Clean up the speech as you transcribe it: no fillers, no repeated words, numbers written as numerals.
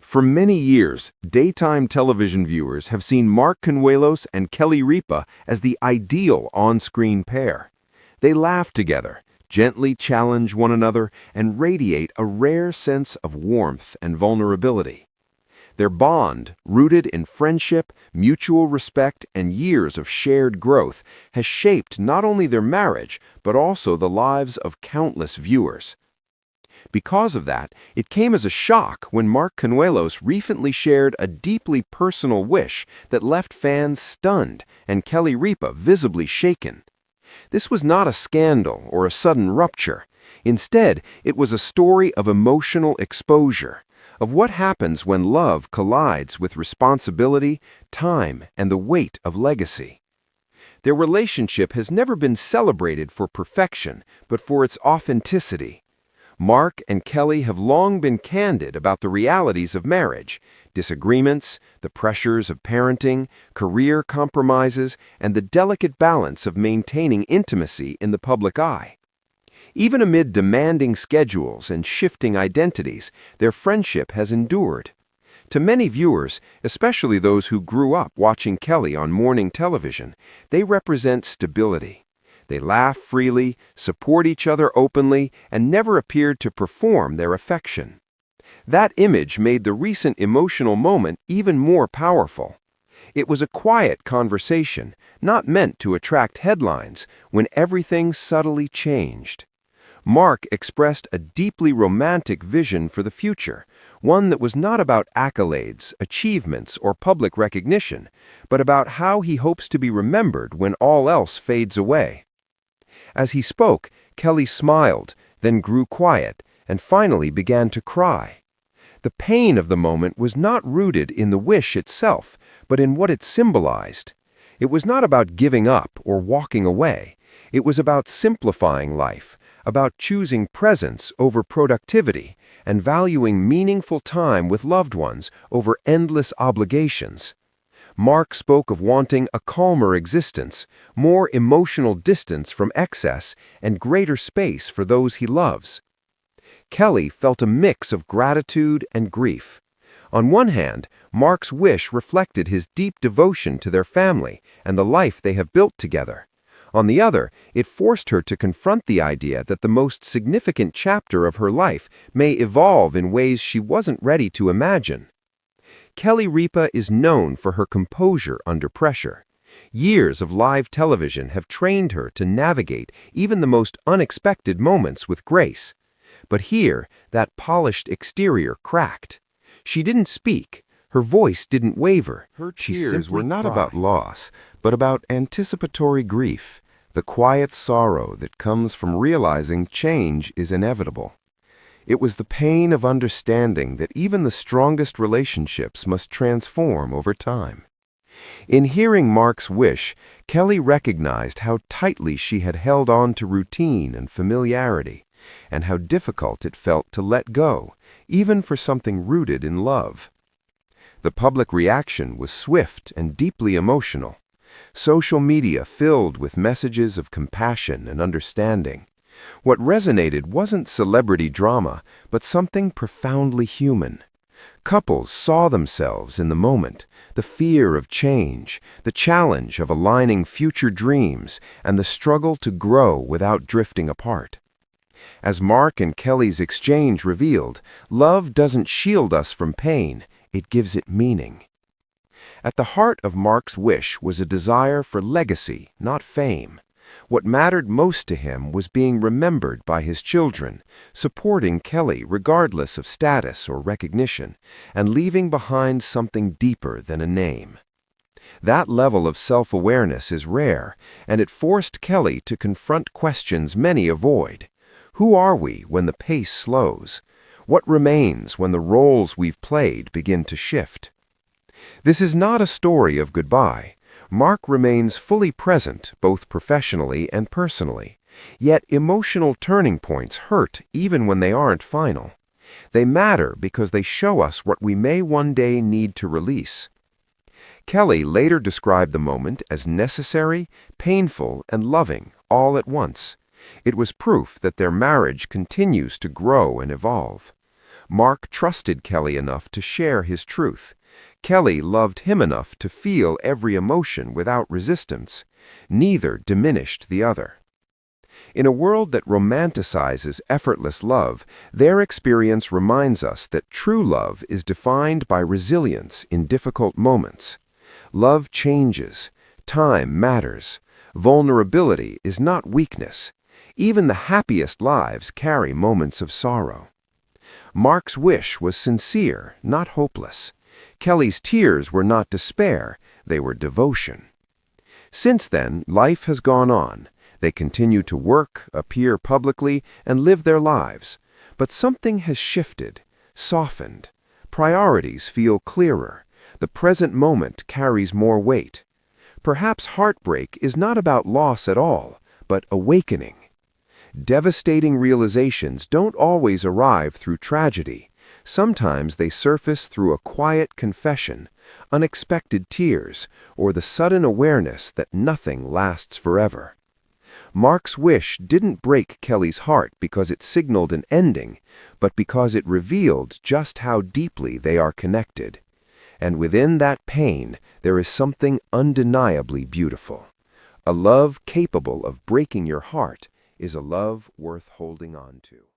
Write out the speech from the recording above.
For many years, daytime television viewers have seen Mark Consuelos and Kelly Ripa as the ideal on-screen pair. They laugh together, gently challenge one another, and radiate a rare sense of warmth and vulnerability. Their bond, rooted in friendship, mutual respect, and years of shared growth, has shaped not only their marriage, but also the lives of countless viewers. Because of that, it came as a shock when Mark Consuelos recently shared a deeply personal wish that left fans stunned and Kelly Ripa visibly shaken. This was not a scandal or a sudden rupture. Instead, it was a story of emotional exposure, of what happens when love collides with responsibility, time, and the weight of legacy. Their relationship has never been celebrated for perfection, but for its authenticity. Mark and Kelly have long been candid about the realities of marriage, disagreements, the pressures of parenting, career compromises, and the delicate balance of maintaining intimacy in the public eye. Even amid demanding schedules and shifting identities, their friendship has endured. To many viewers, especially those who grew up watching Kelly on morning television, they represent stability. They laugh freely, support each other openly, and never appeared to perform their affection. That image made the recent emotional moment even more powerful. It was a quiet conversation, not meant to attract headlines, when everything subtly changed. Mark expressed a deeply romantic vision for the future, one that was not about accolades, achievements, or public recognition, but about how he hopes to be remembered when all else fades away. As he spoke, Kelly smiled, then grew quiet, and finally began to cry. The pain of the moment was not rooted in the wish itself, but in what it symbolized. It was not about giving up or walking away. It was about simplifying life, about choosing presence over productivity, and valuing meaningful time with loved ones over endless obligations. Mark spoke of wanting a calmer existence, more emotional distance from excess, and greater space for those he loves. Kelly felt a mix of gratitude and grief. On one hand, Mark's wish reflected his deep devotion to their family and the life they have built together. On the other, it forced her to confront the idea that the most significant chapter of her life may evolve in ways she wasn't ready to imagine. Kelly Ripa is known for her composure under pressure. Years of live television have trained her to navigate even the most unexpected moments with grace. But here, that polished exterior cracked. She didn't speak. Her voice didn't waver. Her tears were not about loss, but about anticipatory grief, the quiet sorrow that comes from realizing change is inevitable. It was the pain of understanding that even the strongest relationships must transform over time. In hearing Mark's wish, Kelly recognized how tightly she had held on to routine and familiarity, and how difficult it felt to let go, even for something rooted in love. The public reaction was swift and deeply emotional. Social media filled with messages of compassion and understanding. What resonated wasn't celebrity drama, but something profoundly human. Couples saw themselves in the moment, the fear of change, the challenge of aligning future dreams, and the struggle to grow without drifting apart. As Mark and Kelly's exchange revealed, love doesn't shield us from pain, it gives it meaning. At the heart of Mark's wish was a desire for legacy, not fame. What mattered most to him was being remembered by his children, supporting Kelly regardless of status or recognition, and leaving behind something deeper than a name. That level of self-awareness is rare, and it forced Kelly to confront questions many avoid. Who are we when the pace slows? What remains when the roles we've played begin to shift? This is not a story of goodbye. Mark remains fully present, both professionally and personally. Yet emotional turning points hurt even when they aren't final. They matter because they show us what we may one day need to release. Kelly later described the moment as necessary, painful, and loving, all at once. It was proof that their marriage continues to grow and evolve. Mark trusted Kelly enough to share his truth. Kelly loved him enough to feel every emotion without resistance. Neither diminished the other. In a world that romanticizes effortless love, their experience reminds us that true love is defined by resilience in difficult moments. Love changes. Time matters. Vulnerability is not weakness. Even the happiest lives carry moments of sorrow. Mark's wish was sincere, not hopeless. Kelly's tears were not despair, they were devotion. Since then, life has gone on. They continue to work, appear publicly, and live their lives. But something has shifted, softened. Priorities feel clearer. The present moment carries more weight. Perhaps heartbreak is not about loss at all, but awakening. Devastating realizations don't always arrive through tragedy. Sometimes they surface through a quiet confession, unexpected tears, or the sudden awareness that nothing lasts forever. Mark's wish didn't break Kelly's heart because it signaled an ending, but because it revealed just how deeply they are connected. And within that pain, there is something undeniably beautiful. A love capable of breaking your heart is a love worth holding on to.